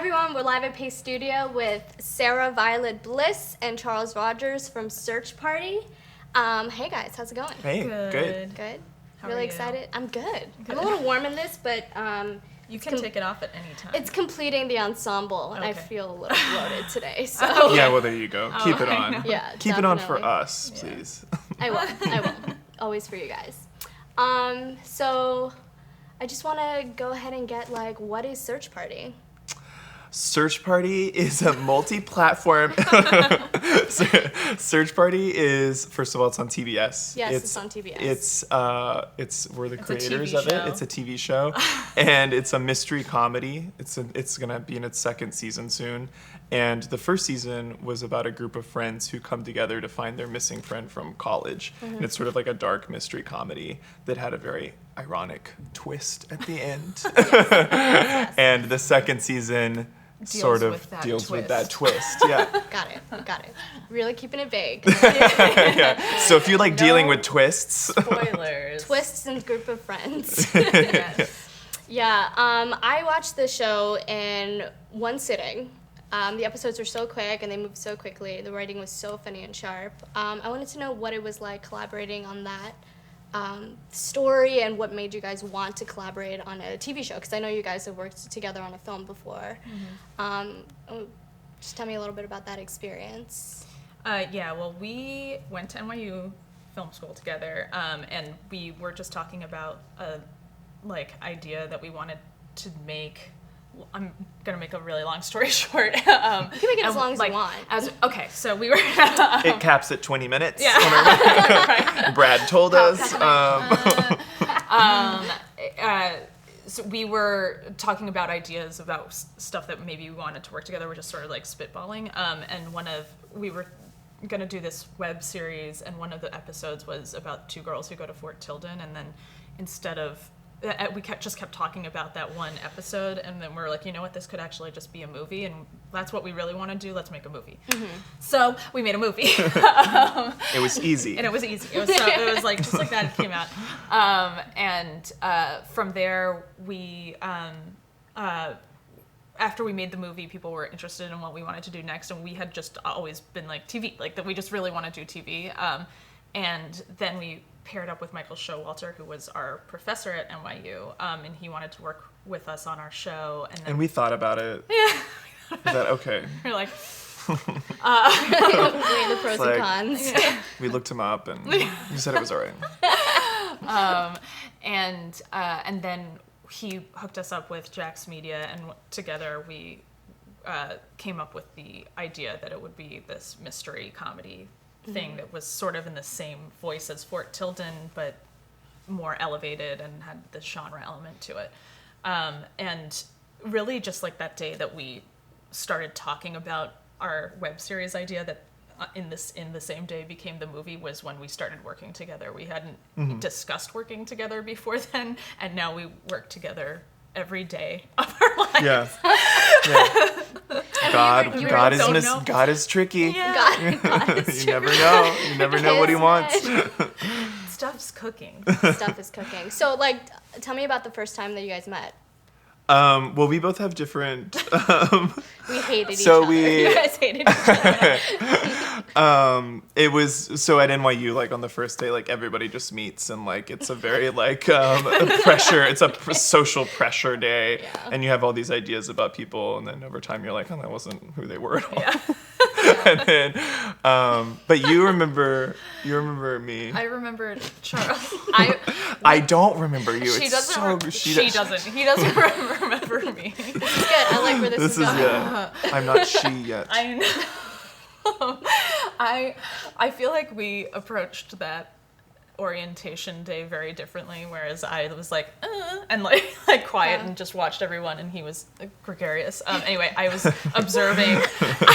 everyone, we're live at Pace Studio with Sarah Violet Bliss and Charles Rogers from Search Party. Hey guys, how's it going? Hey, good. Good? How really are you? excited? I'm good. I'm a little warm in this, but you can take it off at any time. it's completing the ensemble, and I Okay. feel a little bloated today, so... Yeah, well, there you go. Keep it on. Yeah, Keep it on for definitely. us, please. I will. Always for you guys. So I just want to go ahead and get, what is Search Party? Search Party is a multi-platform. Search Party is, first of all, it's on TBS. Yes, it's on TBS. We're the It's a creators TV of it. show. It's a TV show, and it's a mystery comedy. It's gonna be in its second season soon, and the first season was about a group of friends who come together to find their missing friend from college, and it's sort of like a dark mystery comedy that had a very ironic twist at the end. And the second season sort of deals with that twist. Yeah. Got it. Really keeping it vague. Yeah. So if you like dealing with twists, Spoilers. Twists and group of friends. Yes. Yeah, I watched the show in one sitting. The episodes were so quick and they moved so quickly. The writing was so funny and sharp. I wanted to know what it was like collaborating on that story and what made you guys want to collaborate on a TV show, because I know you guys have worked together on a film before. Just tell me a little bit about that experience. Well, we went to NYU film school together, and we were just talking about a idea that we wanted to make. I'm gonna make a really long story short. You can make it as long as you want. So we were. it caps at 20 minutes. Yeah. Right. Brad told us. So we were talking about ideas about stuff that maybe we wanted to work together. We're just sort of spitballing. And we were gonna do this web series, and one of the episodes was about two girls who go to Fort Tilden, and then instead of we just kept talking about that one episode, and then we're like, you know what, this could actually just be a movie, and that's what we really want to do. Let's make a movie. Mm-hmm. So we made a movie. It was easy. And it was easy. It was just like that. It came out, and from there we. After we made the movie, people were interested in what we wanted to do next, and we had just always been TV, that we just really want to do TV. And then we paired up with Michael Showalter, who was our professor at NYU, and he wanted to work with us on our show. And we thought about it. Yeah. Is that okay? We're like, Weighing the pros and cons. Yeah. We looked him up, and he said it was all right. And then he hooked us up with Jax Media, and together we came up with the idea that it would be this mystery comedy thing that was sort of in the same voice as Fort Tilden, but more elevated and had this genre element to it. And really just that day that we started talking about our web series idea that in the same day became the movie was when we started working together. We hadn't discussed working together before then, and now we work together every day of our lives. Yeah. God is tricky. Yeah. God is You never know. You never know what he wants. Stuff's cooking. Stuff is cooking. So, tell me about the first time that you guys met. Well, we both have different. We hated each so other. we- You guys hated each other. It was so at NYU, on the first day, everybody just meets, and it's a very a pressure. It's a social pressure day, and you have all these ideas about people, and then over time you're like, oh, that wasn't who they were at all. Yeah. And then, but you remember me. I remember Charles. I don't remember you. She It's doesn't. so, She doesn't. He doesn't remember me. This is good. I like where this is going. I'm not she yet. I know. I feel like we approached that orientation day very differently, whereas I was and quiet and just watched everyone, and he was gregarious. Anyway, I was observing.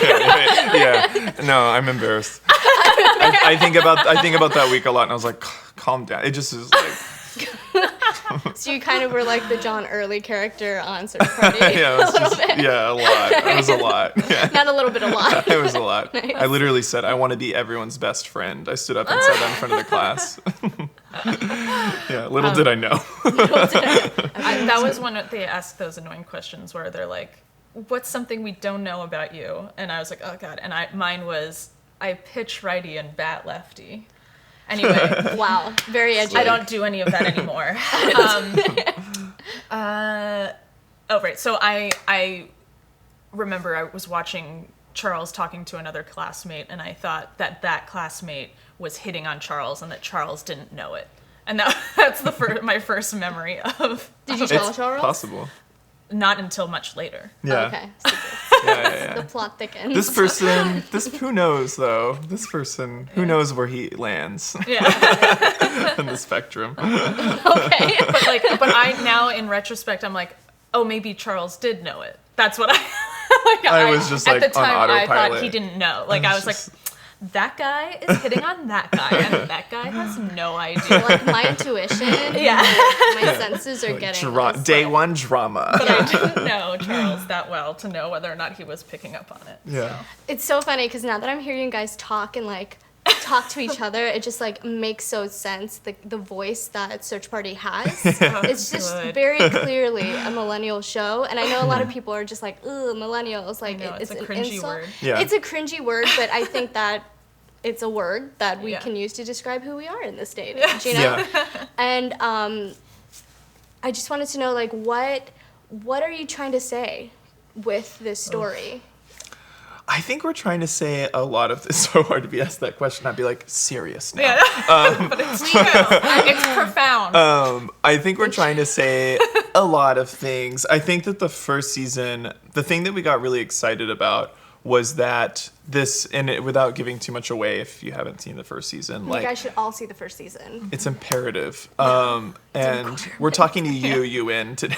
Yeah. No, I'm embarrassed. I think about that week a lot, and I was like, calm down. It just is So you kind of were like the John Early character on Search Party. Yeah, a little bit. Yeah, a lot. It was a lot. Yeah. Not a little bit, a lot. It was a lot. Nice. I literally said, I want to be everyone's best friend. I stood up and said that in front of the class. Yeah, little did I know. That was when they asked those annoying questions where they're like, what's something we don't know about you? And I was like, oh God. And mine was, I pitch righty and bat lefty. Anyway. Wow. Very edgy. I don't do any of that anymore. Right. So I remember I was watching Charles talking to another classmate, and I thought that classmate was hitting on Charles and that Charles didn't know it. And that's my first memory of... Did you tell It's Charles? possible. Not until much later. Yeah. Oh, okay. Yeah. The plot thickens. This person, who knows though? This person, who knows where he lands Yeah. on the spectrum? Okay. But I now, in retrospect, I'm like, oh, maybe Charles did know it. That's what I was just at like the on time, I thought autopilot. he didn't know. Like, I was like, that guy is hitting on that guy, and that guy has no idea. Like my intuition, Yeah. my senses are getting this. Day one drama. But I didn't know Charles that well to know whether or not he was picking up on it. Yeah. It's so funny because now that I'm hearing you guys talk and like talk to each other, it just like makes so sense. The voice that Search Party has, it's just good. very clearly a millennial show. And I know a lot of people are just like, "Ugh, millennials!" Like I know, it's a an cringy insult. word. Yeah. It's a cringy word, but I think that it's a word that we Yeah. can use to describe who we are in this day and age, you know? Yeah. And I just wanted to know, like, what are you trying to say with this story? I think we're trying to say a lot of this. So hard to be asked that question. I'd be like, serious now. Yeah. But it's true. It's profound. I think we're trying to say a lot of things. I think that the first season, the thing that we got really excited about was that this, and without giving too much away if you haven't seen the first season, You guys should all see the first season. it's imperative. And we're talking to you in today.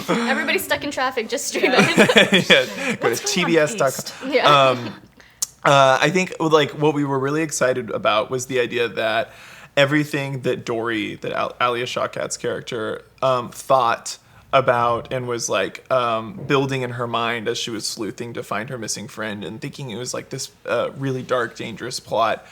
Everybody's stuck in traffic, just stream Yeah, it. go to tbs.com. Yeah. I think like what we were really excited about was the idea that everything that Dory, that Alia Shawkat's character, thought about and was like building in her mind as she was sleuthing to find her missing friend and thinking it was like this really dark, dangerous plot.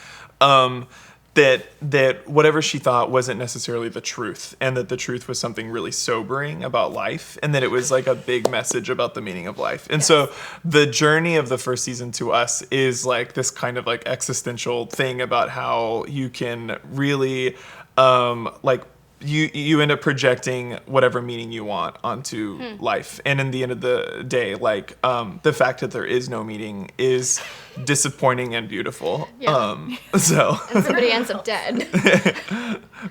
That whatever she thought wasn't necessarily the truth, and that the truth was something really sobering about life, and that it was like a big message about the meaning of life. And so the journey of the first season to us is like this kind of like existential thing about how you can really like you end up projecting whatever meaning you want onto life. And in the end of the day, like the fact that there is no meaning is disappointing and beautiful. Yeah. So And somebody ends up dead.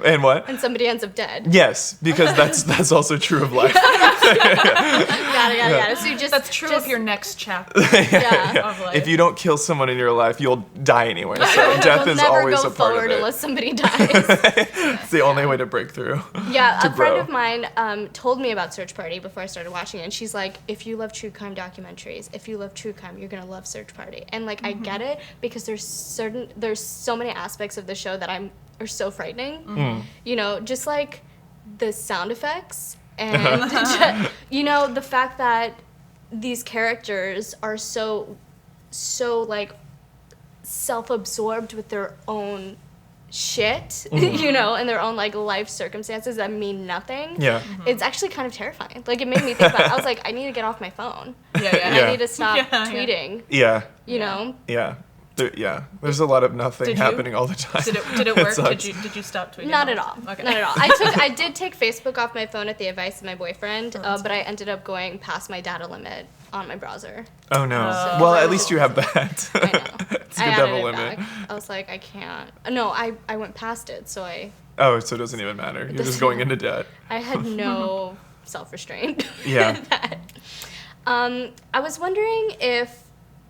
and what? And somebody ends up dead. Yes, because that's also true of life. Got it. So you That's true just, of your next chapter Yeah. of life. If you don't kill someone in your life, you'll die anyway. So death You'll is never always go a part of forward it. unless somebody dies. It's the only way to break through. Yeah, to a friend grow. of mine told me about Search Party before I started watching it, and she's like, if you love true crime documentaries, if you love true crime, you're gonna love Search Party. And like I get it, because there's so many aspects of the show that are so frightening. You know, just like the sound effects and you know, the fact that these characters are so like self-absorbed with their own shit, you know, and their own like life circumstances that mean nothing. Yeah. It's actually kind of terrifying. Like it made me think about it. I was like, I need to get off my phone. Yeah. Yeah. I need to stop Yeah. tweeting. Yeah. You know? Yeah. There's a lot of nothing Did you? happening all the time. Did it work? sucks. Did you stop tweeting? Not at all. Okay. Not at all. I did take Facebook off my phone at the advice of my boyfriend, but I ended up going past my data limit on my browser. Oh no. Oh. Well, at least you have that. I know. It's a I good added double it limit. back. I was like, I can't. No, I went past it, so Oh, so it doesn't even matter. You're just going into debt. I had no self-restraint. Yeah. with that. I was wondering if,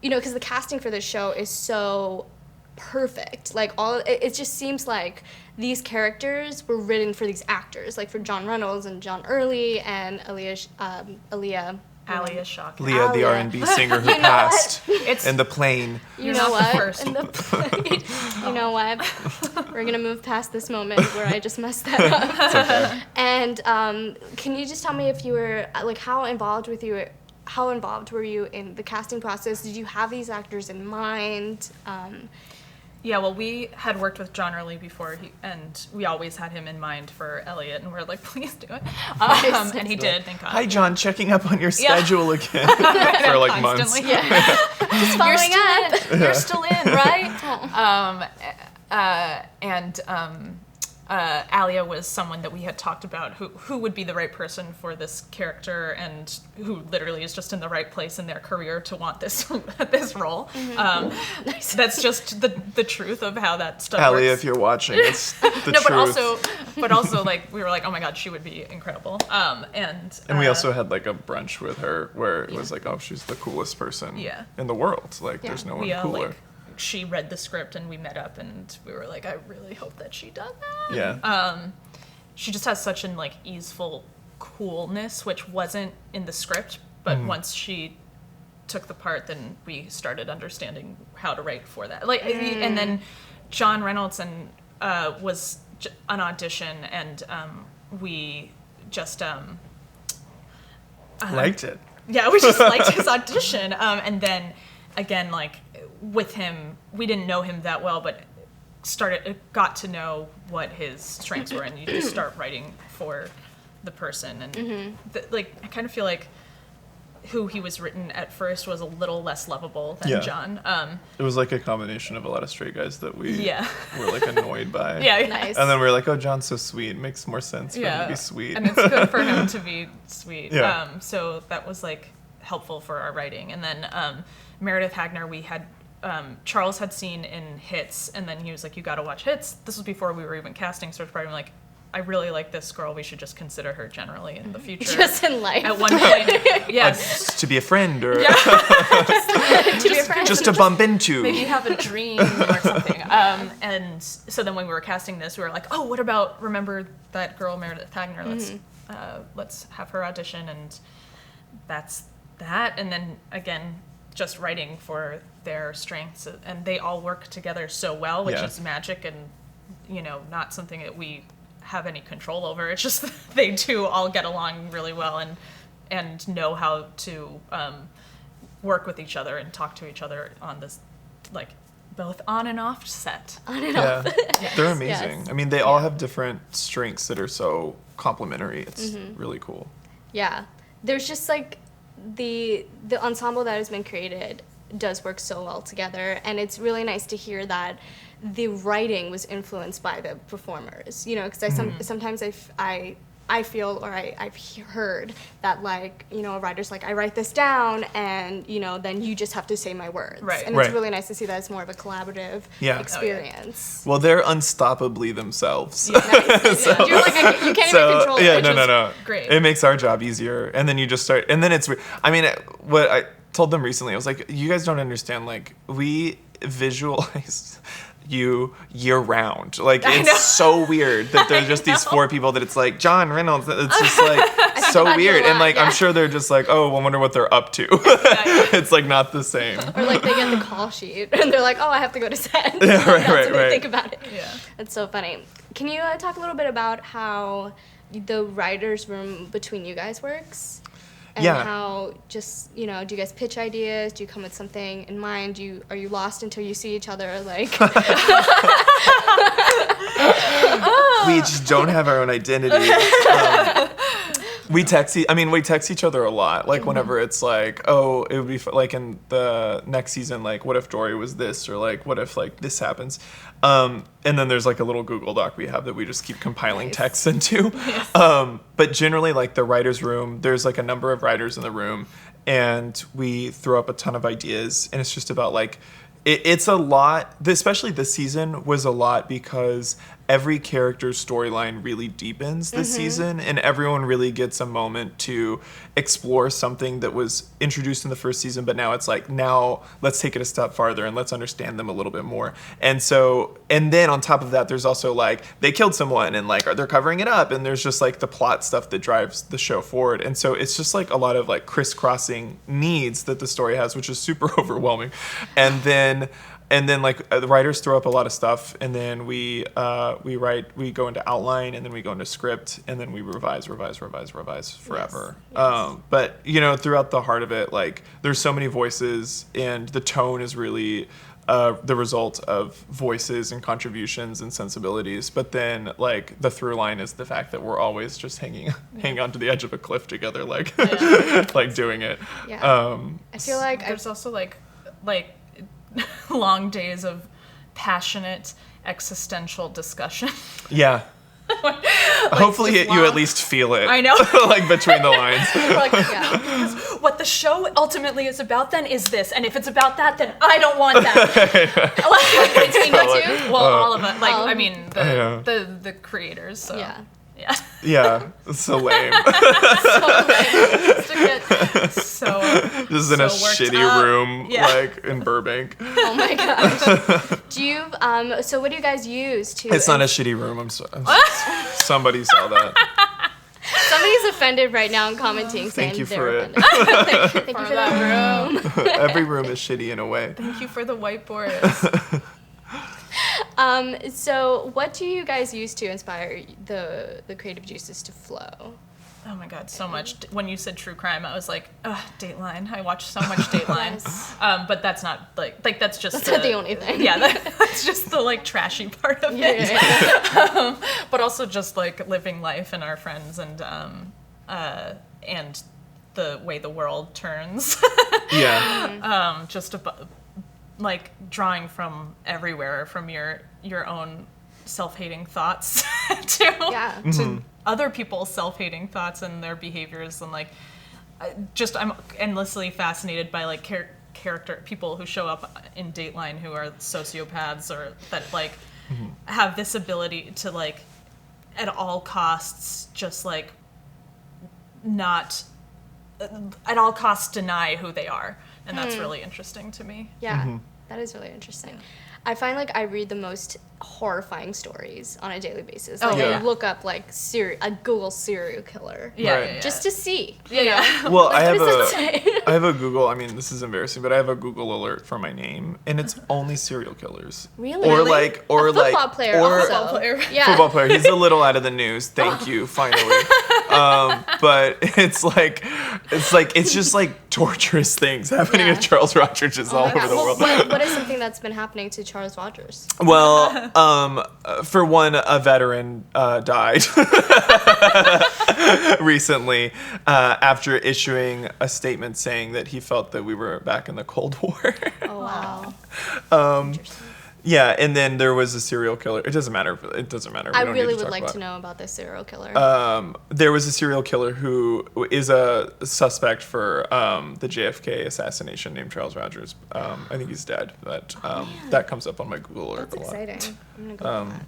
you know, because the casting for this show is so perfect. Like it just seems like these characters were written for these actors, like for John Reynolds and John Early and Alia Shawkat. Leah, the Alia. R&B singer who You know passed It's in the plane. You You're know not the what? first. In the plane. You know what? We're gonna move past this moment where I just messed that up. It's okay. And can you just tell me if you were like how involved were you in the casting process? Did you have these actors in mind? Yeah, well, we had worked with John Early before, and we always had him in mind for Elliot, and we're like, please do it. And he did, thank God. Hi, John, checking up on your schedule again for like months. Constantly. Yeah. Just following up. You're still in, right? Alia was someone that we had talked about who would be the right person for this character and who literally is just in the right place in their career to want this this role. Nice. That's just the truth of how that stuff Alia, works. if you're watching, it's the No, truth. but also like we were like, oh my God, she would be incredible. And we also had like a brunch with her where it was like, oh, she's the coolest person in the world. Like, there's no one cooler. She read the script and we met up and we were like, I really hope that she does that. Yeah. She just has such an like easeful coolness, which wasn't in the script, but once she took the part, then we started understanding how to write for that. Like, and then John Reynolds was an audition, and we just liked it. Yeah, we just liked his audition, and then again, like with him, we didn't know him that well, but got to know what his strengths were, and you just start writing for the person, and like I kind of feel like who he was written at first was a little less lovable than John. It was like a combination of a lot of straight guys that we were like annoyed by. Yeah, Nice. And then we were like, oh, John's so sweet. It makes more sense for him to be sweet. And it's good for him to be sweet. Yeah. So that was like helpful for our writing. And then Meredith Hagner, we had Charles had seen in Hits, and then he was like, you got to watch Hits. This was before we were even casting Search Party. I'm like, I really like this girl. We should just consider her generally in the future. Just in life. At one point, yes. To be a friend or To be a friend. just to bump into. Maybe have a dream or something. And so then when we were casting this, we were like, oh, what about, remember that girl Meredith Hagner? Let's have her audition, and that's that. And then again, just writing for their strengths, and they all work together so well, which is magic, and not something that we have any control over. It's just that they do all get along really well and know how to work with each other and talk to each other on this, like, both on and off set. On and off. They're amazing. Yes. I mean, they all have different strengths that are so complementary. It's really cool. Yeah. There's just like the ensemble that has been created does work so well together, and it's really nice to hear that the writing was influenced by the performers, because sometimes I feel, or I've heard that, like, a writer's like, I write this down, and then you just have to say my words, right? And it's really nice to see that it's more of a collaborative experience. Well, they're unstoppably themselves. Yeah, nice. So, you're like, you can't even control it. Yeah, no. Great. It makes our job easier, and then you just start, and then it's. I mean, what I told them recently, I was like, you guys don't understand. Like, we visualize you year round. Like, it's so weird that there's just these four people that it's like John Reynolds. It's just like so weird, and like I'm sure they're just like, oh, I wonder what they're up to. It's like not the same. Or like they get the call sheet and they're like, oh, I have to go to set. Yeah, right, That's what they right. think about it. Yeah. That's so funny. Can you talk a little bit about how the writer's room between you guys works? And how just, do you guys pitch ideas? Do you come with something in mind? Are you lost until you see each other? Like, we just don't have our own identity. We text each other a lot. Like, whenever it's like, oh, it would be like in the next season, like, what if Dory was this, or like, what if like this happens? And then there's like a little Google Doc we have that we just keep compiling texts into. Yes. But generally, like, the writer's room, there's like a number of writers in the room, and we throw up a ton of ideas, and it's just about like, it's a lot, especially this season was a lot because every character's storyline really deepens this season, and everyone really gets a moment to explore something that was introduced in the first season, but now it's like, now let's take it a step farther and let's understand them a little bit more. And then on top of that, there's also like, they killed someone and like, they're covering it up, and there's just like the plot stuff that drives the show forward. And so it's just like a lot of like crisscrossing needs that the story has, which is super overwhelming. And then like the writers throw up a lot of stuff, and then we go into outline, and then we go into script, and then we revise forever. Yes. But throughout the heart of it, like, there's so many voices, and the tone is really the result of voices and contributions and sensibilities. But then, like, the through line is the fact that we're always just hanging onto the edge of a cliff together, like, like doing it. Yeah. I feel like there's also like long days of passionate existential discussion. Yeah. Hopefully you at least feel it. I know. Like between the lines. We're like, because what the show ultimately is about then is this, and if it's about that, then I don't want that. between the two. Well, all of it. Like, I mean, the creators. So. Yeah. Yeah. Yeah, it's so lame. So Just in a shitty room, like in Burbank. Oh my gosh. Do you so what do you guys use to It's not a shitty room. Somebody saw that. Somebody's offended right now and commenting saying Thank you they're for it. offended. Thank you for that room. Every room is shitty in a way. Thank you for the whiteboard. So what do you guys use to inspire the creative juices to flow? Oh my god, so much. When you said true crime, I was like, Dateline. I watch so much Dateline. Yes. But that's not like that's just That's not the only thing. Yeah, that's just the like trashy part of it. Yeah. But also just like living life and our friends and the way the world turns. Yeah. Just like drawing from everywhere, from your own self-hating thoughts to other people's self-hating thoughts and their behaviors, and like I'm endlessly fascinated by like character people who show up in Dateline who are sociopaths or that like have this ability to like at all costs just like not at all costs deny who they are, and that's really interesting to me. Yeah, that is really interesting. I find like I read the most horrifying stories on a daily basis. Like I look up like I Google serial killer. Yeah. Just to see. Yeah. Well, Like, what does it say? I have a Google. I mean, this is embarrassing, but I have a Google alert for my name, and it's only serial killers. Really? Or Really? like, A football player also. Football player. Yeah. Football player. He's a little out of the news. Thank you, finally. But it's just like torturous things happening to Charles Rogers all over the world. What is something that's been happening to Charles Rogers? Well, for one, a veteran died recently after issuing a statement saying that he felt that we were back in the Cold War. Oh wow. Yeah, and then there was a serial killer. It doesn't matter. We I don't really need to would like about to know about this serial killer. There was a serial killer who is a suspect for the JFK assassination named Charles Rogers. I think he's dead, but that comes up on my Google alert That's a lot. exciting. I'm gonna go with that.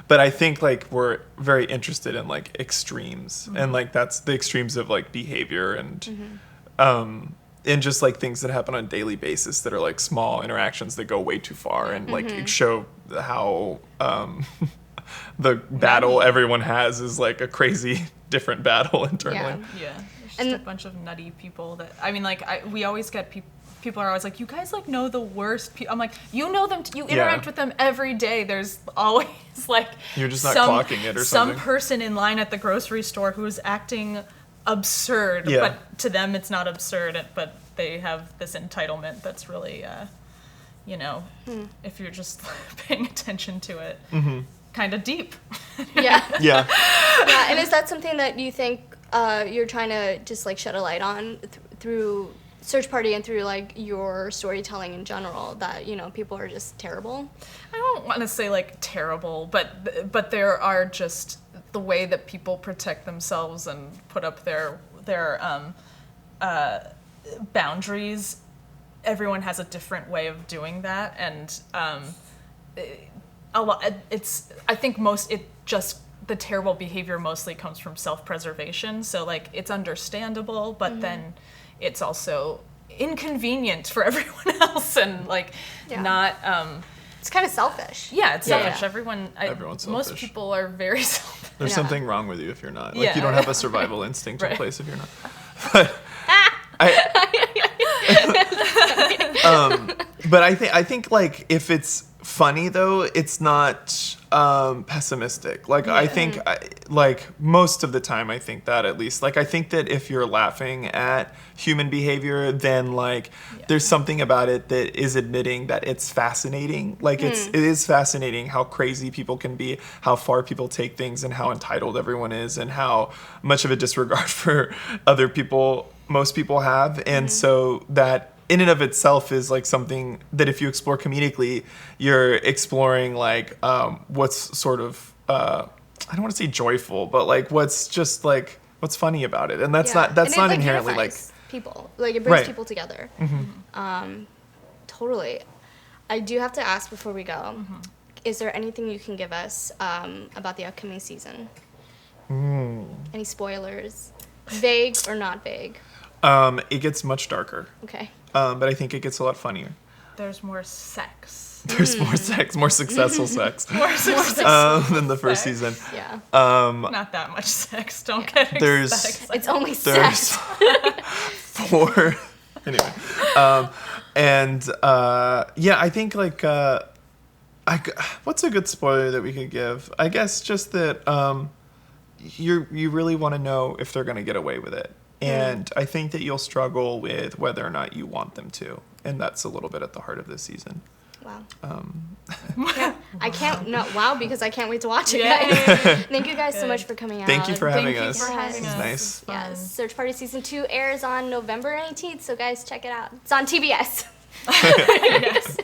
But I think like we're very interested in like extremes, and like that's the extremes of like behavior and just like things that happen on a daily basis that are like small interactions that go way too far and like show how the battle everyone has is like a crazy different battle internally. Yeah. There's just a bunch of nutty people that I mean like we always get people are always like, you guys like know the worst people. I'm like, you know them, you interact with them every day. There's always like You're just not clocking it or something. Some person in line at the grocery store who is acting absurd, but to them it's not absurd, but they have this entitlement that's really, if you're just paying attention to it, kind of deep. Yeah. Yeah. Yeah, and is that something that you think you're trying to just like shed a light on through Search Party and through like your storytelling in general, that people are just terrible? I don't want to say like terrible, but there are just the way that people protect themselves and put up their boundaries. Everyone has a different way of doing that, and a lot. I think the terrible behavior mostly comes from self-preservation. So like it's understandable, but then it's also inconvenient for everyone else, and like not. It's kind of selfish. Yeah, it's selfish. Yeah. Everyone's most selfish. people are very selfish. There's something wrong with you if you're not. Like Yeah. you don't have a survival instinct in place if you're not. But I think like if it's funny though. It's not pessimistic. Like I think, like most of the time, I think that at least. Like I think that if you're laughing at human behavior, then like there's something about it that is admitting that it's fascinating. Like it is fascinating how crazy people can be, how far people take things, and how entitled everyone is, and how much of a disregard for other people most people have. And so that in and of itself is like something that if you explore comedically, you're exploring like what's sort of I don't want to say joyful, but like what's just like what's funny about it, and that's not like, inherently like people. Like it brings Right. people together. Totally. I do have to ask before we go. Is there anything you can give us about the upcoming season? Any spoilers? Vague or not vague? It gets much darker, Okay. but I think it gets a lot funnier. There's more sex. There's more sex, more successful sex More sex. than the first Sex. season. Yeah. Not that much sex. Don't get There's- excited. It's only There's sex. 4 anyway, I think like what's a good spoiler that we could give? I guess just that you really want to know if they're going to get away with it, and I think that you'll struggle with whether or not you want them to, and that's a little bit at the heart of this season. Wow. I can't because I can't wait to watch it. Yay. Guys. Thank you guys so much for coming out. Thank you for having Thank you us. for having This is us. nice. Yes, Search Party Season 2 airs on November 18th, so guys, check it out. It's on TBS. Yes.